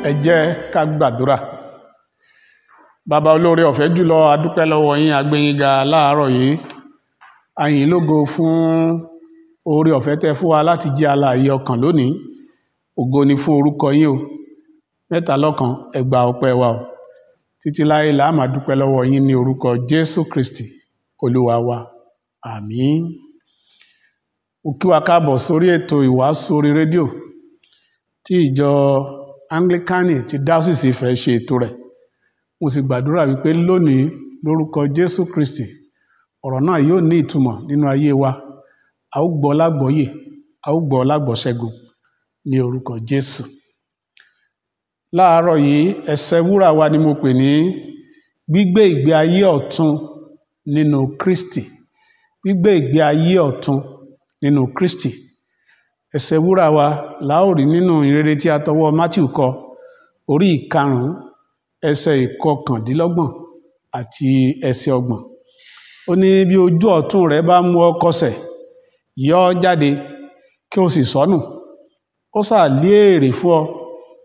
Ẹ jẹ́ ká gbàdúrà. Bàbá olóore ọ̀fẹ́ jùlọ, a dúpẹ́ lọ́wọ́ yín, a gbé yín ga láàárọ̀ yìí. A yìn yín lógo fún oore ọ̀fẹ́ tẹ́ fún wa láti jí alààyè ọkàn lónìí. Ògo ni fún orúkọ yín o. Mẹ́ta lọ́kan, ẹ gba ọpẹ́ wa o. Títí láé la máa dúpẹ́ lọ́wọ́ yín ní orúkọ Jésù Kristi Olúwa wa. Àmín. Mo kí wa káàbọ̀ sórí ètò ìwàásù orí rédíò tí ìjọ Anglicani ti Dáósìsì Ifẹ̀ ṣe ètò rẹ̀. Mo sì gbàdúrà wípé lónìí lórúkọ Jésù Kristi ọ̀rọ̀ náà yóò ní ìtumọ̀ nínú ayé wa. A ó gbọ́ lágbọ́yè, a ó gbọ́ lágbọ́ṣẹ́gun ní orúkọ Jésù. Láàárọ̀ yìí ẹsẹ̀ wúrà wa ni mo pè ní gbígbé ìgbé ayé ọ̀tun nínú Kristi. Gbígbé ìgbé ayé ọ̀tun nínú Kristi. Ẹsẹ̀ wúrà wa la ó rí nínú ìrere tí a tọwọ́ Mátíù kọ, orí 5 ẹsẹ̀ 29 àti ẹsẹ̀ 30. Ó ní bí ojú ọ̀tún rẹ bá mú ọ kọsẹ̀, yọ ọ́ jáde kí o sì sọnù. Ó sà lé èrè fún ọ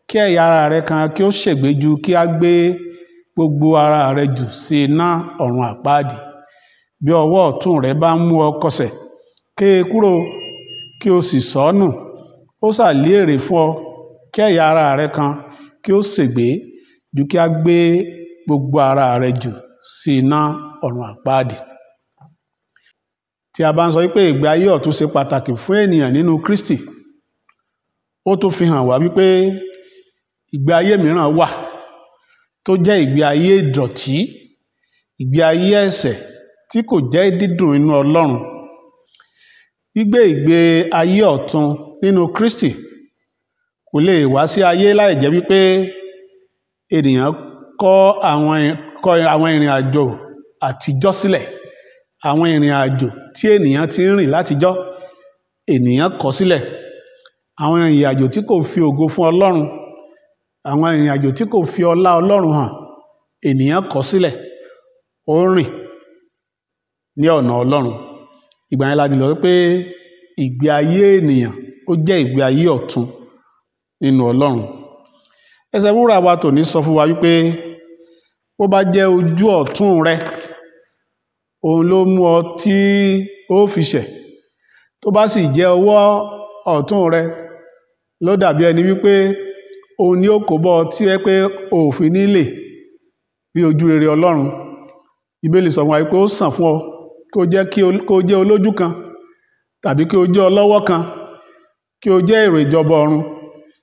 kí ẹ̀yà ara rẹ kan kí ó ṣègbé ju kí a gbé gbogbo ara rẹ jù sí iná ọ̀run àpáàdì. Bí ọwọ́ ọ̀tún rẹ bá mú ọ kọsẹ̀, ké e kúrò kí o sì sọnù. Ó sà lé èrè fún ọ kí ẹ̀yà ara rẹ kan kí ó ṣègbé ju kí a gbé gbogbo ara rẹ jù sí iná ọ̀run àpáàdì. Tí a bá ń sọ wípé ìgbé ayé ọ̀tun ṣe pàtàkì fún ènìyàn nínú Kristi, ó tún fi hàn wá wípé ìgbé ayé mìíràn wà tó jẹ́ ìgbé ayé ìdọ̀tí, ìgbé ayé ẹ̀ṣẹ̀ tí kò jẹ́ dídùn inú Ọlọ́run. Gbígbé ìgbé ayé ọ̀tun nínú Kristi kò lè wá sí ayé láì jẹ́ wípé ènìyàn kọ̀ àwọn ìrìn àjò àtijọ́ sílẹ̀. Àwọn ìrìn àjò tí ènìyàn ti ń rìn látijọ́, ènìyàn kọ̀ sílẹ̀. Àwọn ìrìn àjò tí kò fi ògo fún Ọlọ́run, àwọn ìrìn àjò tí kò fi ọlá Ọlọ́run hàn, ènìyàn kọ̀ sílẹ̀. Ó rìn ní ọ̀nà Ọlọ́run. Ìgbà yẹn la di lọ pé ìgbé ayé ènìyàn ó jẹ́ ìgbé ayé ọ̀tun nínú Ọlọ́run. Ẹsẹ̀ wúrà wa tòní sọ fún wa wípé bó bá jẹ́ ojú ọ̀tún rẹ òun ló mú ọ tí ó fi ṣẹ̀, tó bá sì jẹ́ ọwọ́ ọ̀tún rẹ ló dàbí ẹni wípé òun ni ó kó bọ́ tí ẹ pé òfin nílè bí ojú rere Ọlọ́run. Bíbélì sọ fún wa wípé ó sàn fún ọ kó jẹ́ olójú kan tàbí kí o jẹ́ ọlọ́wọ́ kan, kí o jẹ́ èrò ìjọba ọ̀run,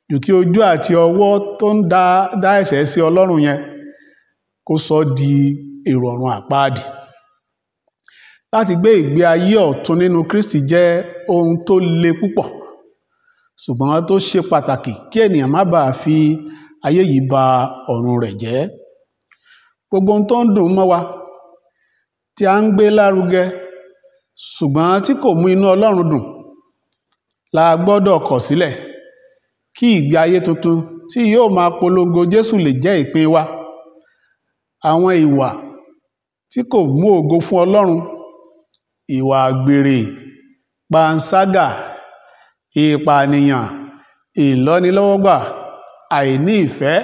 jù kí ojú àti ọwọ́ tó ń dá ẹ̀ṣẹ̀ sí Ọlọ́run yẹn kó sọ di èrò ọ̀run àpáàdì. Láti gbé ìgbé ayé ọ̀tun nínú Kristi jẹ́ ohun tó le púpọ̀, ṣùgbọ́n tó ṣe pàtàkì kí ènìyàn má bàa fi ayé yìí ba ọ̀run rẹ̀ jẹ́. Gbogbo ohun tó ń dùn mọ́ wa tí a ń gbé lárugẹ ṣùgbọ́n tí kò mú inú Ọlọ́run dùn la gbọ́dọ̀ kọ̀ sílẹ̀ kí ìgbé ayé tuntun tí yóò máa polongo Jésù lè jẹ́ ìpín wa. Àwọn ìwà tí kò mú ògo fún Ọlọ́run, ìwà àgbèrè, panṣágà, ìpànìyàn, ìlọ́nilọ́wọ́gbà, àìní ìfẹ́,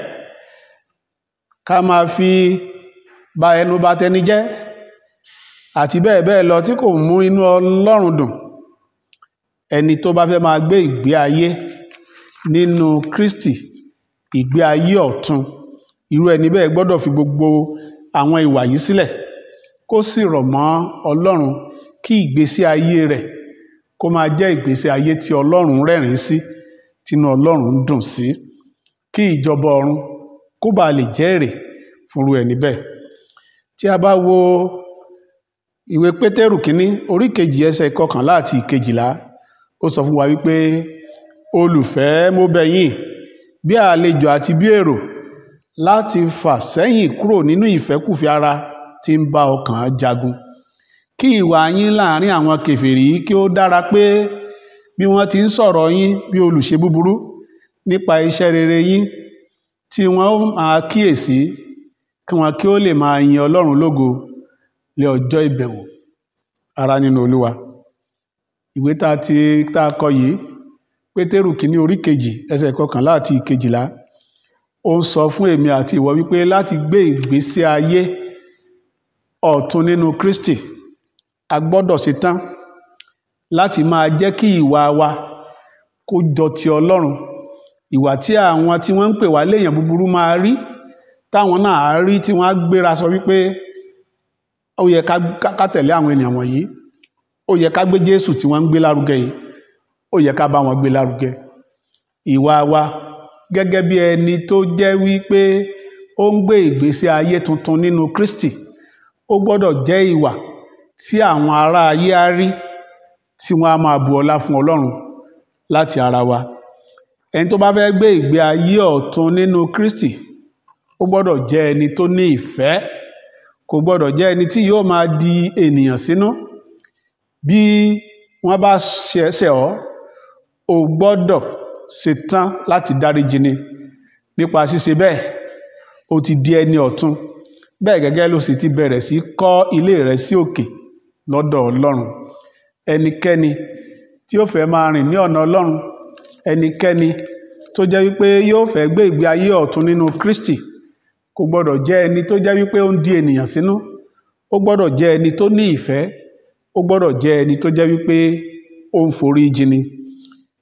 ká máa fi ba ẹnu bà tẹni jẹ́ àti bẹ́ẹ̀ bẹ́ẹ̀ lọ tí kò mú inú Ọlọ́run dùn. Ẹni tó bá fẹ́ máa gbé ìgbé ayé nínú Kristi, ìgbé ayé ọ̀tun, irú ẹni bẹ́ẹ̀ gbọ́dọ̀ fi gbogbo àwọn ìwà yìí sílẹ̀ kó sì rọ̀ mọ́ Ọlọ́run kí ìgbésí ayé rẹ̀ kó máa jẹ́ ìgbésí ayé tí Ọlọ́run rẹ́rìn sí, tínú Ọlọ́run dùn sí, kí ìjọba ọ̀run kó bá lè jẹ́ èrè fúnrú ẹni bẹ́ẹ̀. Tí a bá wo ìwé Pétérù kínní orí 2 ẹsẹ̀ 11 àti 12, ó sọ fún wa wípé olùfẹ́, mo bẹ̀ yín bí àlejò àti bí èrò láti fà sẹ́yìn kúrò nínú ìfẹ́kùfẹ́ ara tí ń bá ọkàn jagun. Kí ìwà yín láàrin àwọn kèfèrí kí ó dára pé bí wọ́n ti ń sọ̀rọ̀ yín bí olùṣe búburú nípa iṣẹ́ rere yín tí wọ́n máa kíyèsí, kí wọn kí ó lè máa yin Ọlọ́run lógo lé ọjọ́ ìbẹ̀wò ara nínú Olúwa. Ìwé tá a kọ yìí Pétérù kínní orí 2 ẹsẹ̀ 11 àti 12, ó ń sọ fún èmi àti ìwọ wípé láti gbé ìgbésí ayé ọ̀tun nínú Kristi a gbọ́dọ̀ ṣetán láti máa jẹ́ kí ìwà wa kó jọ ti Ọlọ́run, ìwà tí àwọn tí wọ́n ń pè wá léèyàn búburú máa rí, táwọn náà á rí, tí wọ́n á gbéra sọ wípé ó yẹ ká tẹ̀lé àwọn ènìyàn wọ̀nyí, ó yẹ ká gbé Jésù tí wọ́n ń gbé lárugẹ yìí, ó yẹ ká bá wọn gbé lárugẹ. Ìwà wa gẹ́gẹ́ bí ẹni tó jẹ́ wípé ó ń gbé ìgbésí ayé tuntun nínú Kristi, ó gbọ́dọ̀ jẹ́ ìwà tí àwọn ará ayé á rí, tí wọ́n á máa bu ọlá fún Ọlọ́run láti ara wa. Ẹni tó bá fẹ́ gbé ìgbé ayé ọ̀tun nínú Kristi, ó gbọ́dọ̀ jẹ́ ẹni tó ní ìfẹ́, kò gbọ́dọ̀ jẹ́ ẹni tí yóò máa di ènìyàn sínú. Bí wọ́n bá ṣẹ̀ ọ́, ó gbọ́dọ̀ ṣetán láti dáríjì ni. Nípa ṣíṣe bẹ́ẹ̀, ó ti di ẹni ọ̀tun. Bẹ́ẹ̀ gẹ́gẹ́ ló sì ti bẹ̀rẹ̀ sí kọ́ ilé rẹ̀ sí òkè lọ́dọ̀ Ọlọ́run. Ẹnikẹ́ni tí ó fẹ́ máa rìn ní ọ̀nà Ọlọ́run, ẹnikẹ́ni tó jẹ́ wípé yóò fẹ́ gbé ìgbé ayé ọ̀tun nínú Kristi, kò gbọ́dọ̀ jẹ́ ẹni tó jẹ́ wípé ó ń di ènìyàn sínú. Ó gbọ́dọ̀ jẹ́ ẹni tó ní ìfẹ́, ó gbọ́dọ̀ jẹ́ ẹni tó jẹ́ wípé ó ń forí jìnì.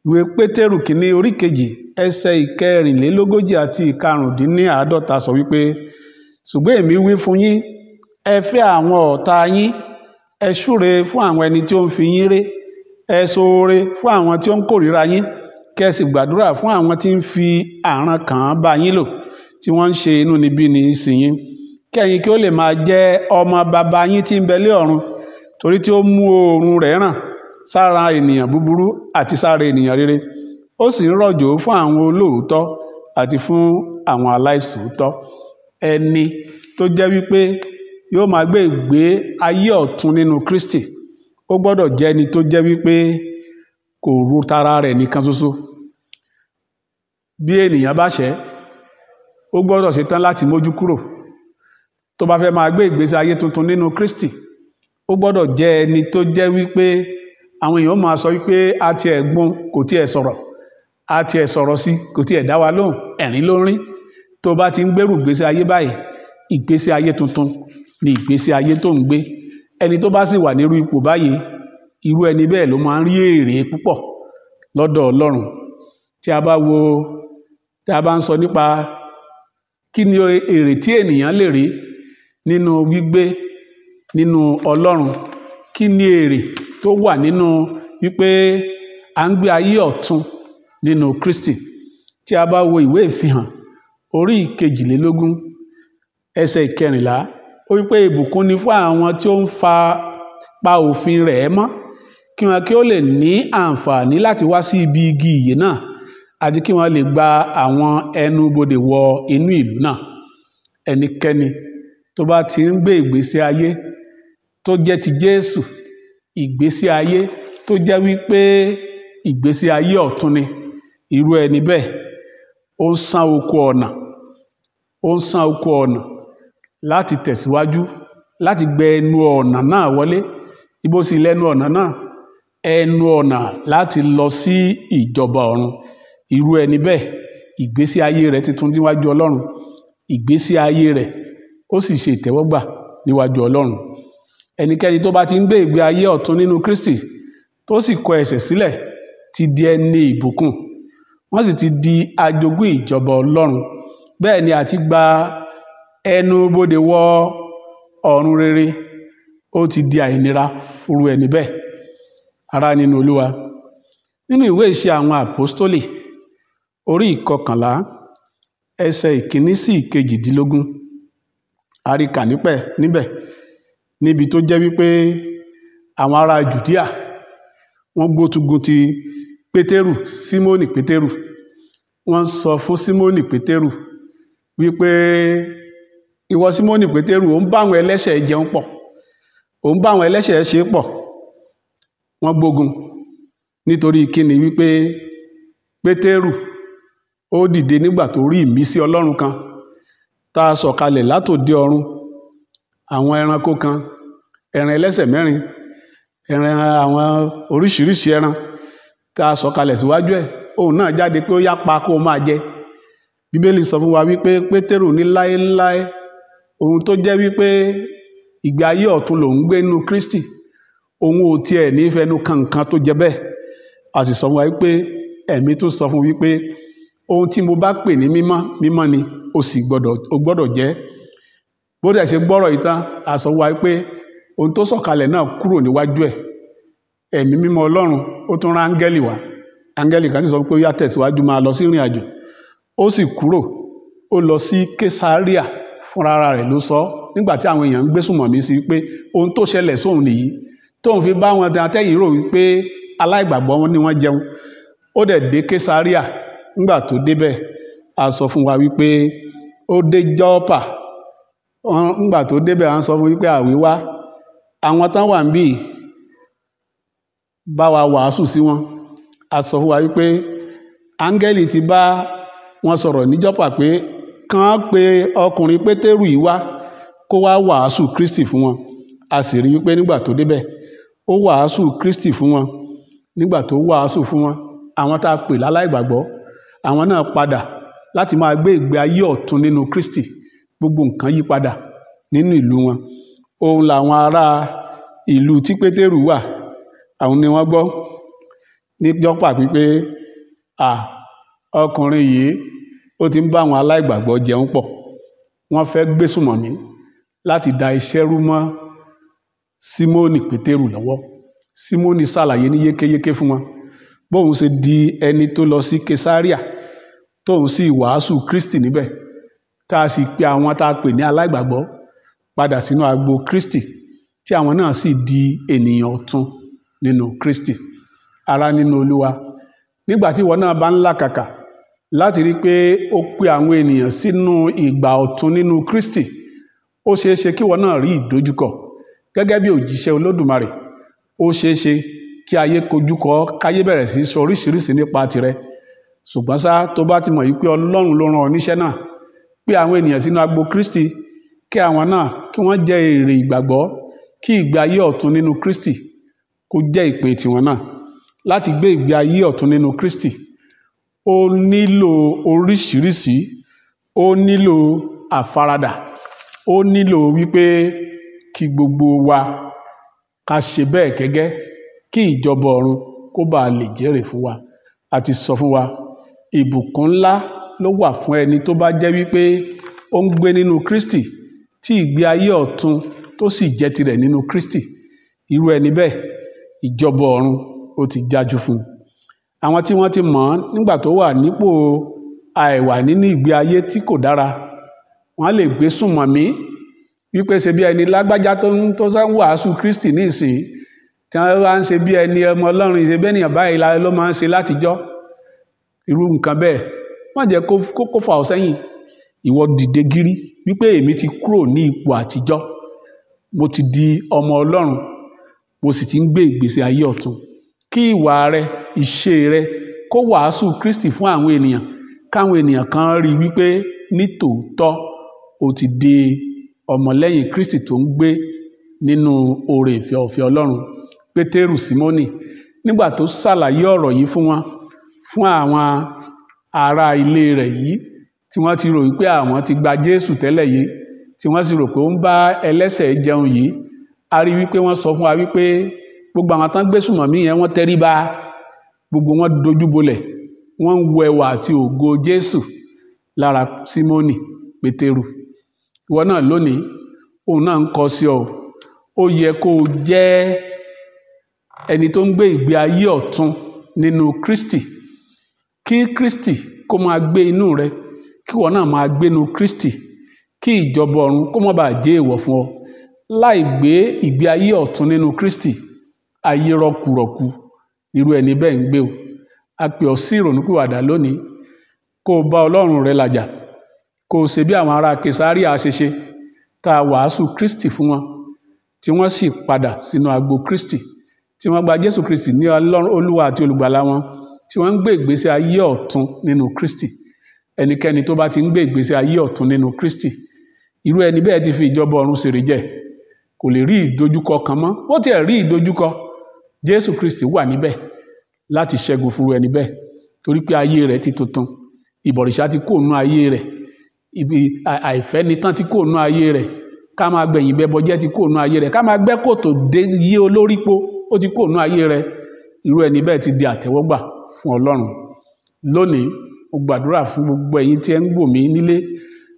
Ìwé Pétérù kìíní orí kejì ẹsẹ̀ 44 àti 45 sọ wípé, ṣùgbọ́n èmi wí fún yín, ẹ fẹ́ àwọn ọ̀tá yín, ẹ súre fún àwọn ẹni tí ó ń fi yín ré, ẹ ṣoore fún àwọn tí ó ń kórìíra yín, kẹ́ sì gbàdúrà fún àwọn tí ń fi àrán kàn bá yín lò, tí wọ́n ń ṣe inúnibíni sí yín, kẹ́yin kí ó lè máa jẹ́ ọmọ baba yín tí ń bẹ lé ọ̀run, torí tí ó mú oòrùn rẹ̀ ràn sára ènìyàn búburú àti sára ènìyàn rere, ó sì ń rọ̀jò fún àwọn olóòótọ́ àti fún àwọn aláìṣòótọ́. Ẹni tó jẹ́ wípé yóò máa gbé ìgbé ayé ọ̀tun nínú Kristi, ó gbọ́dọ̀ jẹ́ ẹni tó jẹ́ wípé kò ro tara rẹ̀ nìkan ṣoṣo. Bí ènìyàn bá ṣẹ̀, ó gbọ́dọ̀ ṣetán láti mójú kúrò. Tó bá fẹ́ máa gbé ìgbésí ayé tuntun nínú Kristi, ó gbọ́dọ̀ jẹ́ ẹni tó jẹ́ wípé àwọn èèyàn máa sọ wípé a ti ẹ̀gbọ́n kò tí ẹ̀ sọ̀rọ̀, a ti ẹ̀ sọ̀rọ̀ sí kò tí ẹ̀ dá wa lóhùn, ẹ̀rín ló ń rín. Tó bá ti ń gbèrú ìgbésí ayé báyìí, ìgbésí ayé tuntun ni ìgbésí ayé tó ń gbé. Ẹni tó bá sì wà nírú ipò báyìí, irú ẹni bẹ́ẹ̀ ló máa ń rí èrè púpọ̀ lọ́dọ̀ Ọlọ́run. Tí a bá ń sọ nípa kí ni èrè tí ènìyàn lè rí nínú gbígbé nínú Ọlọ́run, kí ni èrè tó wà nínú wípé à ń gbé ayé ọ̀tun nínú Kristi. Tí a bá wo ìwé Ìfihàn orí 22 ẹsẹ̀ 14, ó wípé ìbùkún ni fún àwọn tí ó ń pa òfin rẹ̀ mọ́, kí wọn kí ó lè ní àǹfààní láti wá sí ibi igi ìyè náà, àti kí wọ́n lè gba àwọn ẹnubodè wọ inú ìlú náà. Ẹnikẹ́ni tó bá ti ń gbé ìgbésí ayé tó jẹ́ ti Jésù, ìgbésí ayé tó jẹ́ wípé ìgbésí ayé ọ̀tun ni, irú ẹni bẹ́ẹ̀ ó ń sán oko ọ̀nà láti tẹ̀síwájú, láti gbẹ ẹnu ọ̀nà náà wọlé. Ibo sì lẹ́nu ọ̀nà náà? Ẹnu ọ̀nà láti lọ sí ìjọba ọ̀run. Irú ẹni bẹ́ẹ̀ ìgbésí ayé rẹ̀ ti tún níwájú Ọlọ́run, ìgbésí ayé rẹ̀ ó sì ṣe ìtẹ́wọ́gbà níwájú Ọlọ́run. Ẹnikẹ́ni tó bá ti ń gbé ìgbé ayé ọ̀tun nínú Kristi, tó sì kọ ẹ̀ṣẹ̀ sílẹ̀, ti di ẹni ìbùkún, wọ́n sì ti di ajogún ìjọba Ọlọ́run. Bẹ́ẹ̀ ni àti gba ẹnu bodè wọ ọ̀run rere ó ti di àìnira fúru ẹni bẹ́ẹ̀. Ará nínú Olúwa, nínú ìwé Ìṣe àwọn Àpọ́stólì orí 11 ẹsẹ̀ 1 sí 18, a rí kà níbẹ̀ níbi tó jẹ́ wípé àwọn ará Jùdíà wọ́n gbógun ti Pétérù, Símónì Pétérù. Wọ́n sọ fún Símónì Pétérù wípé ìwọ Símónì Pétérù, ó ń bá àwọn ẹlẹ́ṣẹ̀ jẹun pọ̀, ó ń bá àwọn ẹlẹ́ṣẹ̀ ṣe pọ̀. Wọ́n gbógun nítorí kíni? Wípé Pétérù ó dìde nígbà tó rí ìmísí Ọlọ́run kan tá a sọ̀kalẹ̀ látòde ọ̀run. Àwọn ẹranko kan, ẹran ẹlẹ́sẹ̀ mẹ́rin, ẹran àwọn oríṣiríṣi ẹran tá a sọ̀kalẹ̀ síwájú ẹ̀, òun náà jáde pé ó yá pa kó máa jẹ. Bíbélì sọ fún wa wípé Pétérù ní láéláé ohun tó jẹ́ wípé ìgbé ayé ọ̀tun lòun gbé nínú Kristi, òun ò tiẹ̀ ní fẹnu kankan tó jẹ bẹ́ẹ̀. A sì sọ fún wa wípé ẹ̀mí tó sọ fún wípé ohun tí mo bá pè ní mímọ́, mímọ́ ni o gbọ́dọ̀ jẹ́. Bó dẹ̀ ṣe gbọ́rọ̀ yìí tán, a sọ fún wa wípé ohun tó sọ̀kalẹ̀ náà kúrò níwájú ẹ̀. Ẹ̀mí mímọ́ Ọlọ́run ó tún rán áńgẹ́lì wá. Áńgẹ́lì kan sì sọ pé ó yá tẹ̀síwájú máa lọ sí ìrìn àjò. Ó sì kúrò, ó lọ sí Késáríà fúnra rẹ̀ ló sọ nígbà tí àwọn èèyàn ń gbé sùnmọ̀mí sí pé ohun tó ṣẹlẹ̀ sóhun nìyí, tóun fi bá wọn tẹ́yìn rò wípé aláìgbàgbọ́ wọn ni wọ́n jẹun. Ó dẹ̀ dé Késáríà. Nígbà tó débẹ̀, a sọ fún wa wípé ó dé Jọ́pà. Nígbà tó débẹ̀, a sọ fún wípé àwíwá àwọn tán wà ń bí bá wa wàásù sí wọn. A sọ fún wa wípé áńgẹ́lì ti bá wọn sọ̀rọ̀ ní Jọ́pà pé kàn pé ọkùnrin Pétérù yìí wá kó wá wàásù Kristi fún wọn. A sì rí wípé nígbà tó débẹ̀, ó wàásù Kristi fún wọn. Nígbà tó wàásù fún wọn, àwọn tá a pè láláìgbàgbọ́, àwọn náà padà láti máa gbé ìgbé ayé ọ̀tun nínú Kristi. Gbogbo nǹkan yí padà nínú ìlú wọn. Òun làwọn ará ìlú tí Pétérù wà, àwọn ni wọ́n gbọ́ ní Jọ́pà pípé ọkùnrin yìí ó ti ń bá àwọn aláìgbàgbọ́ jẹun pọ̀. Wọ́n fẹ́ gbé sùnmọ̀mí láti da iṣẹ́ rú mọ́ Símónì Pétérù lọ́wọ́. Símónì ṣàlàyé ní yékéyéké fún wọn bóun ṣe di ẹni tó lọ sí Késáríà tóun sì wàásù Kristi níbẹ̀, tá a sì pe àwọn tá a pè ní aláìgbàgbọ́ padà sínú agbo Kristi, tí àwọn náà sì di ènìyàn ọ̀tun nínú Kristi. Ará nínú Olúwa, nígbà tí ìwọ náà bá ń làkàkà láti rí pé ó pe àwọn ènìyàn sínú ìgbà ọ̀tun nínú Kristi, ó ṣeéṣe kí ìwọ náà rí ìdojúkọ gẹ́gẹ́ bí òjíṣẹ́ Olódùmarè. Ó ṣeéṣe kí ayé kojúkọ, káyé bẹ̀rẹ̀ sí sọ oríṣiríṣi nípa tirẹ̀. Ṣùgbọ́n ṣá, tó bá ti mọ̀ yìí pé Ọlọ́run ló rán ọ níṣẹ́ náà, pé àwọn ènìyàn sínú agbo Kristi, kí àwọn náà kí wọ́n jẹ èrè ìgbàgbọ́, kí ìgbé ayé ọ̀tun nínú Kristi kó jẹ́ ìpè tiwọn náà. Láti gbé ìgbé ayé ọ̀tun nínú Kristi, ó nílò oríṣiríṣi, ó nílò àfaradà, ó nílò wípé kí gbogbo wa ká ṣe bẹ́ẹ̀ gẹ́gẹ́, kí ìjọba ọ̀run kó bá lè jẹ́rè fún wa. A ti sọ fún wa, ìbùkún ńlá ló wà fún ẹni tó bá jẹ́ wípé ó ń gbé nínú Kristi, tí ìgbé ayé ọ̀tun tó sì jẹ́ tirẹ̀ nínú Kristi. Irú ẹni bẹ́ẹ̀, ìjọba ọ̀run ó ti jájú fún un. Àwọn tí wọ́n ti mọ̀ ọ́n nígbà tó wà nípò àìwà nínú ìgbé ayé tí kò dára, wọ́n lè gbé sùnmọ̀mí wípé ṣe bí ẹni lágbájá tó ń wàásù Kristi ní ìsìn, tí wọ́n wá ń ṣe bí ẹni ọmọ Ọlọ́run, ṣe bẹ́ẹ̀ nìyàn báyìí ló máa ń ṣe látijọ́. Irú nǹkan bẹ́ẹ̀ má jẹ́ kó fà ọ́ sẹ́yìn. Ìwọ dìde gírí wípé èmi ti kúrò ní ipò àtijọ́, mo ti di ọmọ Ọlọ́run, mo sì ti ń gbé ìgbésí ayé ọ̀tun. Kí ìwà rẹ, ìṣe rẹ kó wàásù Kristi fún àwọn ènìyàn, káwọn ènìyàn kan rí wípé ní tòótọ́ o ti di ọmọlẹ́yìn Kristi tó ń gbé nínú oore ìfẹ́ ọ̀fẹ́ Ọlọ́run. Pétérù Símónì, nígbà tó ṣàlàyé ọ̀rọ̀ yìí fún wọn, fún àwọn ará ilé rẹ̀ yìí, tí wọ́n ti rò wípé àwọn ti gba Jésù tẹ́lẹ̀ yìí, tí wọ́n sì rò pé ó ń bá ẹlẹ́ṣẹ̀ jẹun yìí, a rí wípé wọ́n sọ fún wa wípé gbogbo àwọn tán gbé sùnmọ̀mí yẹn wọ́n tẹríba, gbogbo wọn dojúbolẹ̀, wọ́n ń wo ẹwà àti ògo Jésù lára Símónì Pétérù. Ìwọ náà lónìí, òun náà ń kọ sí ọ. Ó yẹ kó o jẹ́ ẹni tó ń gbé ìgbé ayé ọ̀tun nínú Kristi. Kí Kristi kó máa gbé inú rẹ, kí ìwọ náà máa gbé inú Kristi, kí ìjọba ọ̀run kó má bàa jẹ́ èèwọ̀ fún ọ. Láì gbé ìgbé ayé ọ̀tun nínú Kristi, ayé rọ̀kùrọ̀kù irú ẹni bẹ́ẹ̀ ń gbé o. A pè ọ sí ìrònúpìwàdà lónìí, kó o bá Ọlọ́run rẹ làjà, kó o ṣe bí àwọn ará Késáríà ṣe ṣe, tá a wàásù Kristi fún wọn, tí wọ́n sì padà sínú agbo Kristi, tí wọ́n gba Jésù Kristi ní Olúwa àti olùgbàlà wọn, tí wọ́n ń gbé ìgbésí ayé ọ̀tun nínú Kristi. Ẹnikẹ́ni tó bá ti ń gbé ìgbésí ayé ọ̀tun nínú Kristi, irú ẹni bẹ́ẹ̀ ti fi ìjọba ọ̀run ṣèrè jẹ, kò lè rí ìdojúkọ kan mọ́. Ó tiẹ̀ rí ìdojúkọ, Jésù Kristi wà níbẹ̀ láti ṣẹ́gun fún ẹni bẹ́ẹ̀, torí pé ayé rẹ̀ ti tuntun, ìbọ̀rìṣà ti kúrò nínú ayé rẹ̀, ibi àìfẹ́nitán ti kúrò nínú ayé rẹ̀, ká máa gbẹ̀yìn bẹbọ jẹ́ ti kúrò nínú ayé rẹ̀, ká máa gbẹ́ kòtò dé yí olórí po ó ti kúrò nínú ayé rẹ̀. Irú ẹni bẹ́ẹ̀ ti di àtẹ́wọ́gbà fún Ọlọ́run. Lónìí mo gbàdúrà fún gbogbo ẹ̀yin tí ẹ ń gbọ́ mi nílé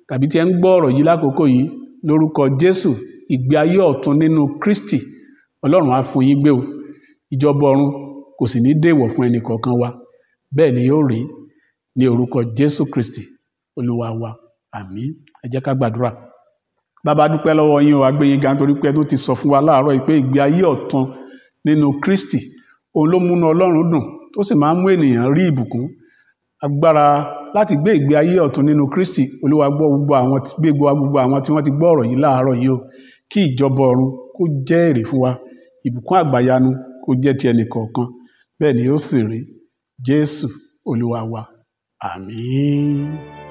tàbí tí ẹ ń gbọ́ ọ̀rọ̀ yìí lákòókò yìí, lórúkọ Jésù, ìgbé ayé ọ̀tun nínú Kristi Ọlọ́run á fún yín gbé o. Ìjọba ọ̀run kò sì ní dèwọ̀ fún ẹnì kọ̀ọ̀kan wa. Bẹ́ẹ̀ ni yóò rí ní orúkọ Jésù Kristi Olúwa wa. Àmín. Ẹ jẹ́ ká gbàdúrà. Bàbá, dúpẹ́ lọ́wọ́ yín o, a gbé yín ga nítorí pé ẹ tún ti sọ fún wa láàárọ̀ yìí pé ìgbé ayé ọ̀tun nínú Kristi òun ló múnú Ọlọ́run dùn tó sì máa ń mú ènìyàn rí ìbùkún. Agbára láti gbé ìgbé ayé ọ̀tun nínú Kristi, Olúwa gbọ́ gbogbo àwọn tí wọ́n ti gbọ́ ọ̀rọ̀ yìí láàárọ̀ yìí o, kí ìjọba ọ̀run kó jẹ́ èrè fún wa, ìbùkún àgbàyanu kó jẹ́ ti ẹnì kọ̀ọ̀kan. Bẹ́ẹ̀ ni ó sì rí. Jésù Olúwa wa. Àmín.